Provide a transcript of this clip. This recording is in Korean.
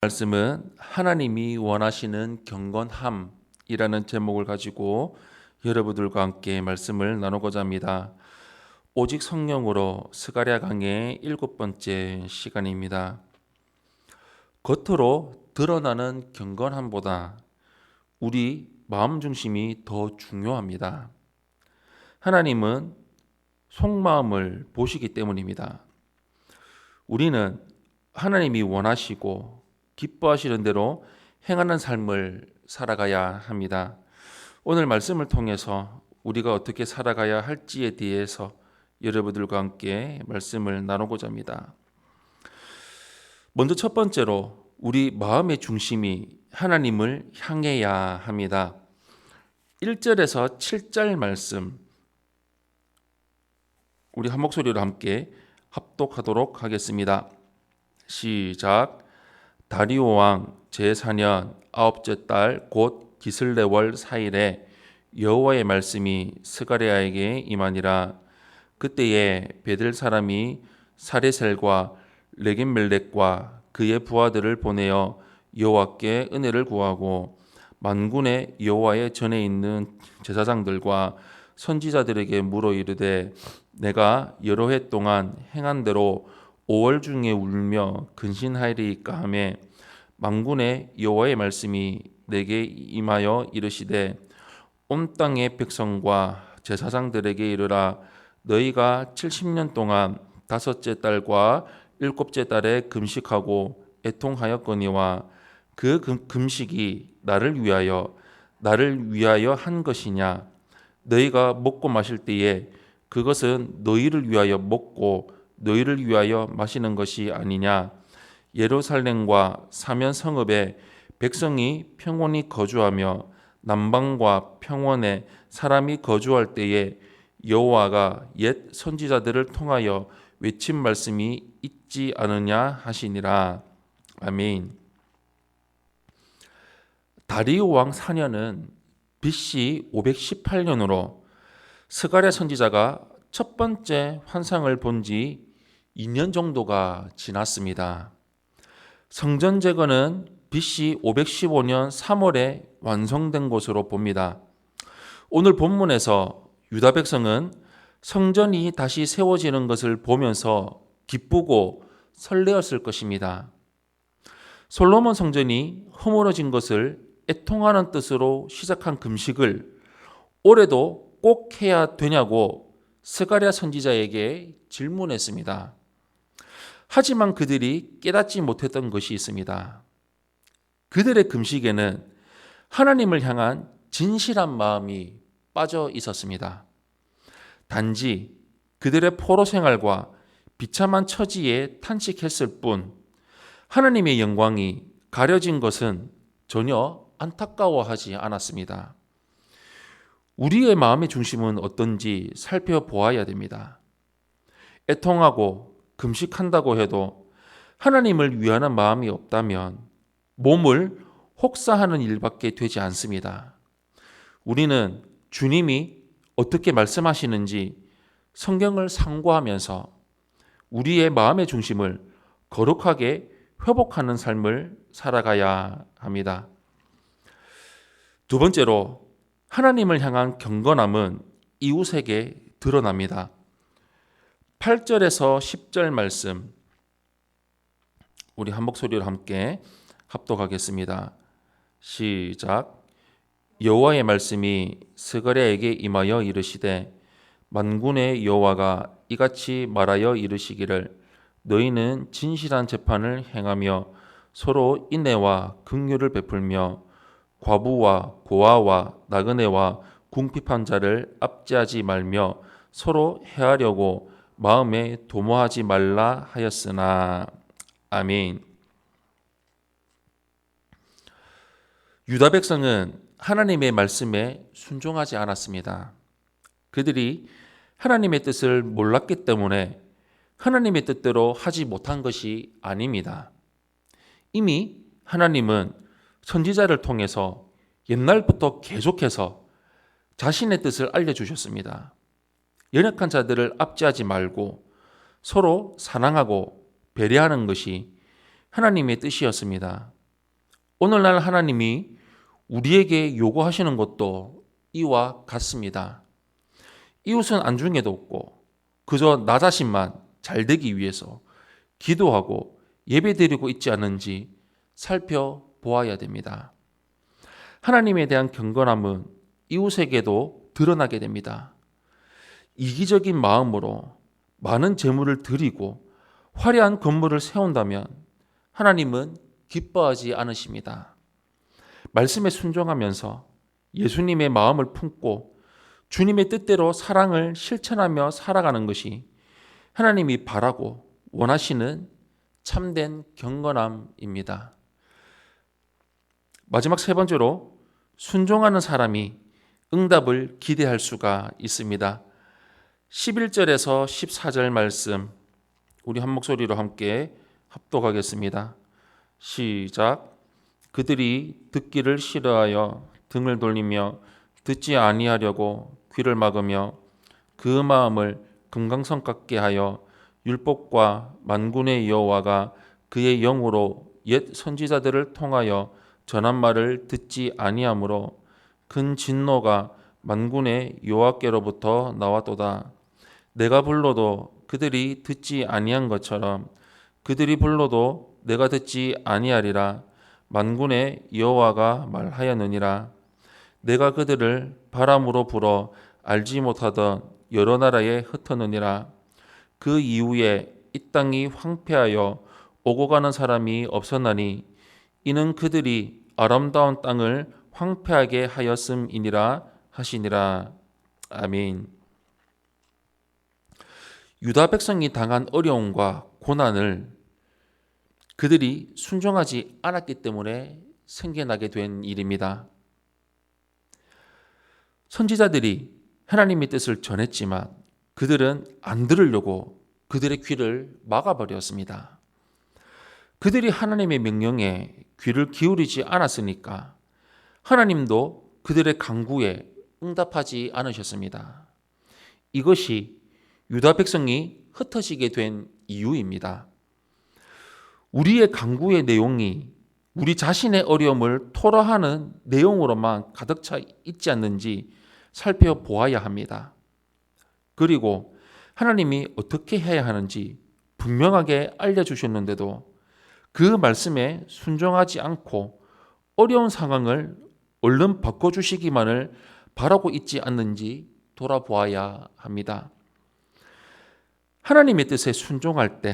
말씀은 하나님이 원하시는 경건함이라는 제목을 가지고 여러분들과 함께 말씀을 나누고자 합니다. 오직 성령으로 스가랴 강의 7번째 시간입니다. 겉으로 드러나는 경건함보다 우리 마음 중심이 더 중요합니다. 하나님은 속마음을 보시기 때문입니다. 우리는 하나님이 원하시고 기뻐하시는 대로 행하는 삶을 살아가야 합니다. 오늘 말씀을 통해서 우리가 어떻게 살아가야 할지에 대해서 여러분들과 함께 말씀을 나누고자 합니다. 먼저 첫 번째로 우리 마음의 중심이 하나님을 향해야 합니다. 1절에서 7절 말씀 우리 한 목소리로 함께 합독하도록 하겠습니다. 시작. 다리오 왕 제4년 9째 달 곧 기슬레월 4일에 여호와의 말씀이 스가랴에게 임하니라. 그때에 베델 사람이 사레셀과 레겜멜렉과 그의 부하들을 보내어 여호와께 은혜를 구하고 만군의 여호와의 전에 있는 제사장들과 선지자들에게 물어 이르되 내가 여러 해 동안 행한 대로 5월 중에 울며 근신하리이까 하매 만군의 여호와의 말씀이 내게 임하여 이르시되 온 땅의 백성과 제사장들에게 이르라. 너희가 70년 동안 5째 달과 7째 달에 금식하고 애통하였거니와 그 금식이 나를 위하여 한 것이냐. 너희가 먹고 마실 때에 그것은 너희를 위하여 먹고 너희를 위하여 마시는 것이 아니냐. 예루살렘과 사면 성읍에 백성이 평온히 거주하며 남방과 평원에 사람이 거주할 때에 여호와가 옛 선지자들을 통하여 외친 말씀이 있지 않으냐 하시니라. 아멘. 다리오 왕 4년은 BC 518년으로 스가랴 선지자가 첫 번째 환상을 본 지 2년 정도가 지났습니다. 성전 재건은 BC 515년 3월에 완성된 것으로 봅니다. 오늘 본문에서 유다 백성은 성전이 다시 세워지는 것을 보면서 기쁘고 설레었을 것입니다. 솔로몬 성전이 허물어진 것을 애통하는 뜻으로 시작한 금식을 올해도 꼭 해야 되냐고 스가랴 선지자에게 질문했습니다. 하지만 그들이 깨닫지 못했던 것이 있습니다. 그들의 금식에는 하나님을 향한 진실한 마음이 빠져 있었습니다. 단지 그들의 포로 생활과 비참한 처지에 탄식했을 뿐 하나님의 영광이 가려진 것은 전혀 안타까워하지 않았습니다. 우리의 마음의 중심은 어떤지 살펴보아야 됩니다. 애통하고 금식한다고 해도 하나님을 위하는 마음이 없다면 몸을 혹사하는 일밖에 되지 않습니다. 우리는 주님이 어떻게 말씀하시는지 성경을 상고하면서 우리의 마음의 중심을 거룩하게 회복하는 삶을 살아가야 합니다. 두 번째로 하나님을 향한 경건함은 이웃에게 드러납니다. 8절에서 10절 말씀 우리 한 목소리로 함께 합독하겠습니다. 시작. 여호와의 말씀이 스가랴에게 임하여 이르시되 만군의 여호와가 이같이 말하여 이르시기를 너희는 진실한 재판을 행하며 서로 인애와 긍휼을 베풀며 과부와 고아와 나그네와 궁핍한 자를 압제하지 말며 서로 해하려고 마음에 도모하지 말라 하였으나. 아멘. 유다 백성은 하나님의 말씀에 순종하지 않았습니다. 그들이 하나님의 뜻을 몰랐기 때문에 하나님의 뜻대로 하지 못한 것이 아닙니다. 이미 하나님은 선지자를 통해서 옛날부터 계속해서 자신의 뜻을 알려주셨습니다. 연약한 자들을 압제하지 말고 서로 사랑하고 배려하는 것이 하나님의 뜻이었습니다. 오늘날 하나님이 우리에게 요구하시는 것도 이와 같습니다. 이웃은 안중에도 없고 그저 나 자신만 잘 되기 위해서 기도하고 예배드리고 있지 않은지 살펴보아야 됩니다. 하나님에 대한 경건함은 이웃에게도 드러나게 됩니다. 이기적인 마음으로 많은 재물을 드리고 화려한 건물을 세운다면 하나님은 기뻐하지 않으십니다. 말씀에 순종하면서 예수님의 마음을 품고 주님의 뜻대로 사랑을 실천하며 살아가는 것이 하나님이 바라고 원하시는 참된 경건함입니다. 마지막 세 번째로 순종하는 사람이 응답을 기대할 수가 있습니다. 11절에서 14절 말씀 우리 한 목소리로 함께 합독하겠습니다. 시작. 그들이 듣기를 싫어하여 등을 돌리며 듣지 아니하려고 귀를 막으며 그 마음을 금강석 같게 하여 율법과 만군의 여호와가 그의 영으로 옛 선지자들을 통하여 전한 말을 듣지 아니하므로 큰 진노가 만군의 여호와께로부터 나왔도다. 내가 불러도 그들이 듣지 아니한 것처럼 그들이 불러도 내가 듣지 아니하리라. 만군의 여호와가 말하였느니라. 내가 그들을 바람으로 불어 알지 못하던 여러 나라에 흩어느니라. 그 이후에 이 땅이 황폐하여 오고 가는 사람이 없었나니 이는 그들이 아름다운 땅을 황폐하게 하였음이니라 하시니라. 아멘. 유다 백성이 당한 어려움과 고난을 그들이 순종하지 않았기 때문에 생겨나게 된 일입니다. 선지자들이 하나님의 뜻을 전했지만 그들은 안 들으려고 그들의 귀를 막아버렸습니다. 그들이 하나님의 명령에 귀를 기울이지 않았으니까 하나님도 그들의 간구에 응답하지 않으셨습니다. 이것이 유다 백성이 흩어지게 된 이유입니다. 우리의 간구의 내용이 우리 자신의 어려움을 토로하는 내용으로만 가득 차 있지 않는지 살펴보아야 합니다. 그리고 하나님이 어떻게 해야 하는지 분명하게 알려주셨는데도 그 말씀에 순종하지 않고 어려운 상황을 얼른 바꿔주시기만을 바라고 있지 않는지 돌아보아야 합니다. 하나님의 뜻에 순종할 때